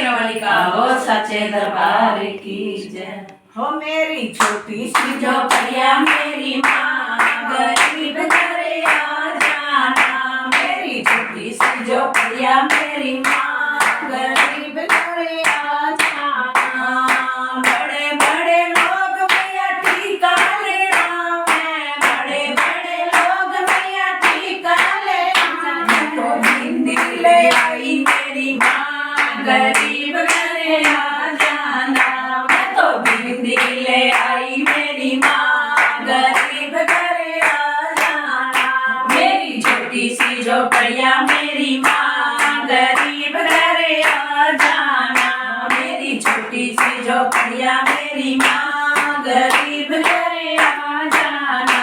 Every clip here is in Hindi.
शेरावाली का हो सच्चे दरबार की जय। हो मेरी छोटी सी झोपड़िया मेरी माँ गरीब घरे आ जाना। मेरी छोटी सी झोपड़िया मेरी माँ गरीब घरे आ जाना। बड़े बड़े लोग भैया टीका लेना है, बड़े बड़े लोग भैया टीका लेना। तो बिंदी ले आई मेरी माँ गरीब घरे आ जाना। मैं तो बिंदी ले आई मेरी माँ गरीब घरे आ जाना। मेरी छोटी सी झोपड़िया मेरी माँ गरीब घरे आ जाना। मेरी छोटी सी झोपड़िया मेरी माँ गरीब घरे आ जाना।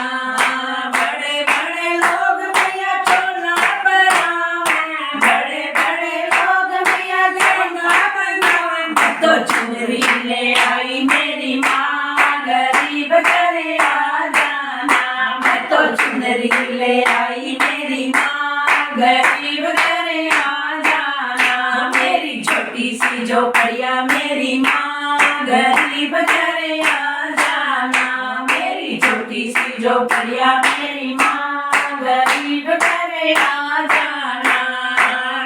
बड़े बड़े लोग भैया चोला बनावे, बड़े बड़े लोग भैया चोला बनावे। मैं तो चुनरी ले आई मेरी माँ गरीब घरे आ जाना। मैं तो चुनरी ले आई मेरी माँ गरीब घरे आ जाना। मेरी छोटी सी झोपड़िया मेरी माँ गरीब घरे आ जाना। मेरी छोटी सी झोपड़िया मेरी माँ गरीब घरे आ जाना।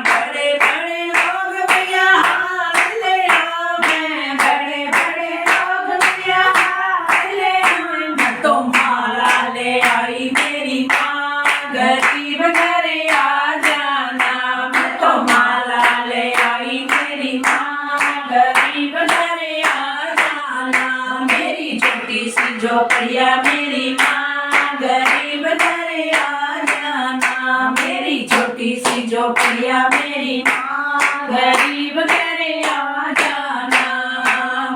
बड़े बड़े लोग भैया हाथ ले आवे, बड़े बड़े लोग भैया हाथ ले आवे। मैं तो माला ले आई मेरी माँ गरीब घरे आ जाना। मैं तो माला ले आई मेरी माँ गरीब घरे आ जाना। मेरी छोटी सी झोपड़िया मेरी माँ गरीब घरे आ जाना। मेरी छोटी सी झोपड़िया मेरी माँ गरीब घरे आ जाना।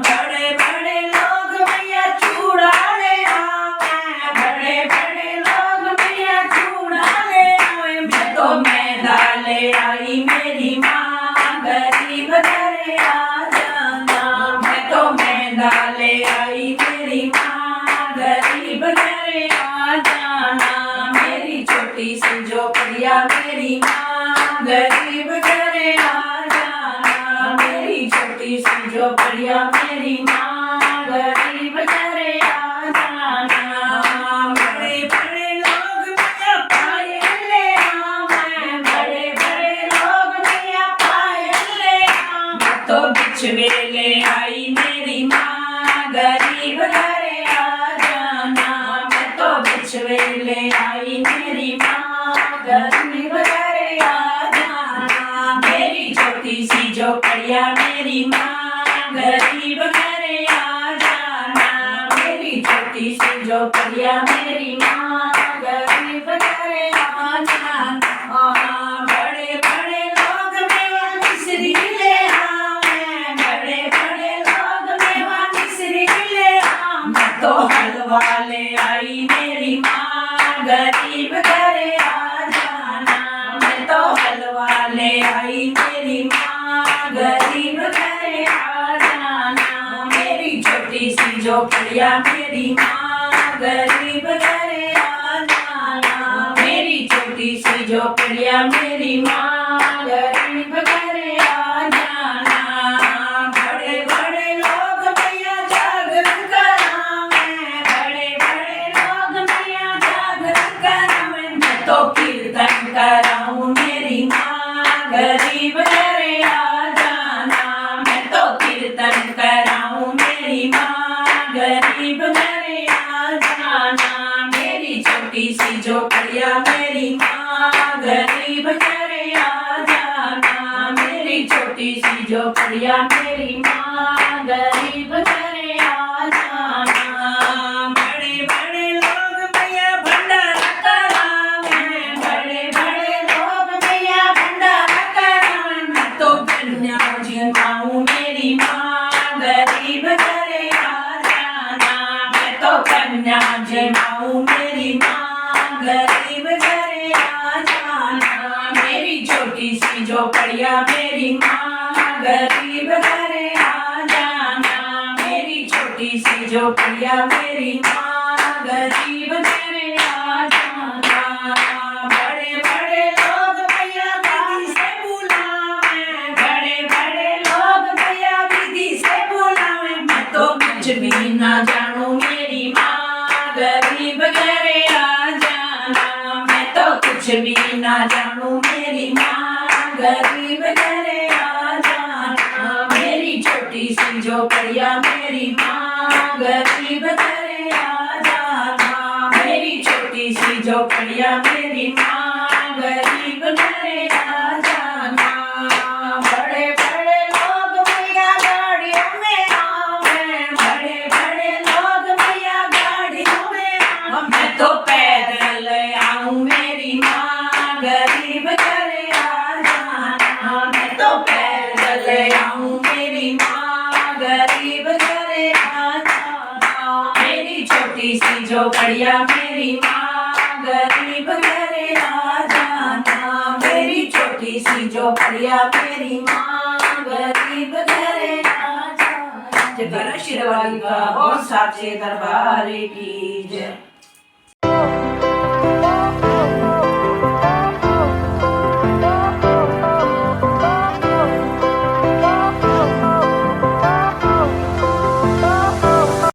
बड़े बड़े लोग भैया चूड़ा ले आवे, बड़े बड़े लोग भैया चूड़ा ले आवे। मैं तो मैदा ले आई मेरी माँ गरीब घरे आ जाना। मैं तो मैदा ले आई मेरी माँ गरीब घरे आ जाना। मेरी छोटी सी झोपड़िया मेरी माँ गरीब घरे आ जाना। मेरी छोटी सी झोपड़िया मेरी माँ गरीब घरे आ जाना। बड़े बड़े लोग भैया पायल ले आवे, बड़े बड़े लोग भैया पायल ले आवे। मैं तो बिछवे ले आई मेरी माँ गरीब घरे आ जाना। मैं तो बिछवे ले आई मेरी माँ गरीब घरे आ जाना। मेरी छोटी सी झोपड़िया मेरी माँ गरीब घरे आ जाना। मेरी छोटी सी झोपड़िया मेरी माँ गरीब घरे आ जाना। बड़े बड़े लोग मेवा मिश्री ले आवे, बड़े बड़े लोग मेवा मिश्री ले आवे। मैं तो हलवा ले आई मेरी माँ गरीब घरे आ जाना। मैं तो हलवा ले आई मेरी माँ गरीब घरे आ जाना। मेरी छोटी सी झोपड़िया मेरी माँ गरीब घरे आ जाना। मेरी छोटी सी झोपड़िया मेरी माँ गरीब घरे आ जाना। बड़े बड़े लोग भैया जागरण करावे, बड़े बड़े लोग भैया जागरण करावे। मैं तो कीर्तन कराऊं मेरी माँ गरीब घरे आ जाना। मैं तो कीर्तन कराऊं मेरी माँ गरीब घरे आ जाना। मेरी छोटी सी झोपड़िया मेरी माँ गरीब घरे आ जाना। मेरी छोटी सी झोपड़िया मेरी माँ गरीब घरे आ जाना। बड़े बड़े लोग भैया भंडारा करावे, बड़े बड़े लोग भैया भंडारा करावे। मैं तो कन्या जमाऊं मेरी माँ गरीब घरे आ जाना। मैं तो कन्या जमाऊं मेरी माँ गरीब घरे आ जाना। मेरी छोटी सी झोपड़िया मेरी माँ गरीब घरे आ जाना। मेरी छोटी सी झोपड़िया मेरी माँ गरीब घरे आ जाना। बड़े बड़े लोग भैया गाड़ी से बुलावे, बड़े बड़े लोग कुछ भी ना जानू मेरी माँ गरीब घरे आ जाना। मैं तो कुछ भी ना जानू मेरी माँ गरीब घरे आ जाना। मेरी छोटी सी झोपड़िया मेरी माँ गरीब घरे आ जाना। मेरी छोटी सी झोपड़िया मेरी माँ गरीब घरे आ जाना। बड़े बड़े लोग भैया गाड़ियों में आवे, बड़े बड़े लोग भैया गाड़ियों में आवे। मैं तो पैदल आऊं मेरी माँ गरीब घरे आ जाना। मैं तो पैदल आऊं मेरी माँ गरीब घरे आ जाना। मेरी छोटी सी झोपड़िया मेरी माँ गरीब घरे आ जाना। मेरी छोटी सी झोपड़िया मेरी माँ गरीब घरे आ जाना। जयकारा शेरवाली का और साचे दरबार की जय।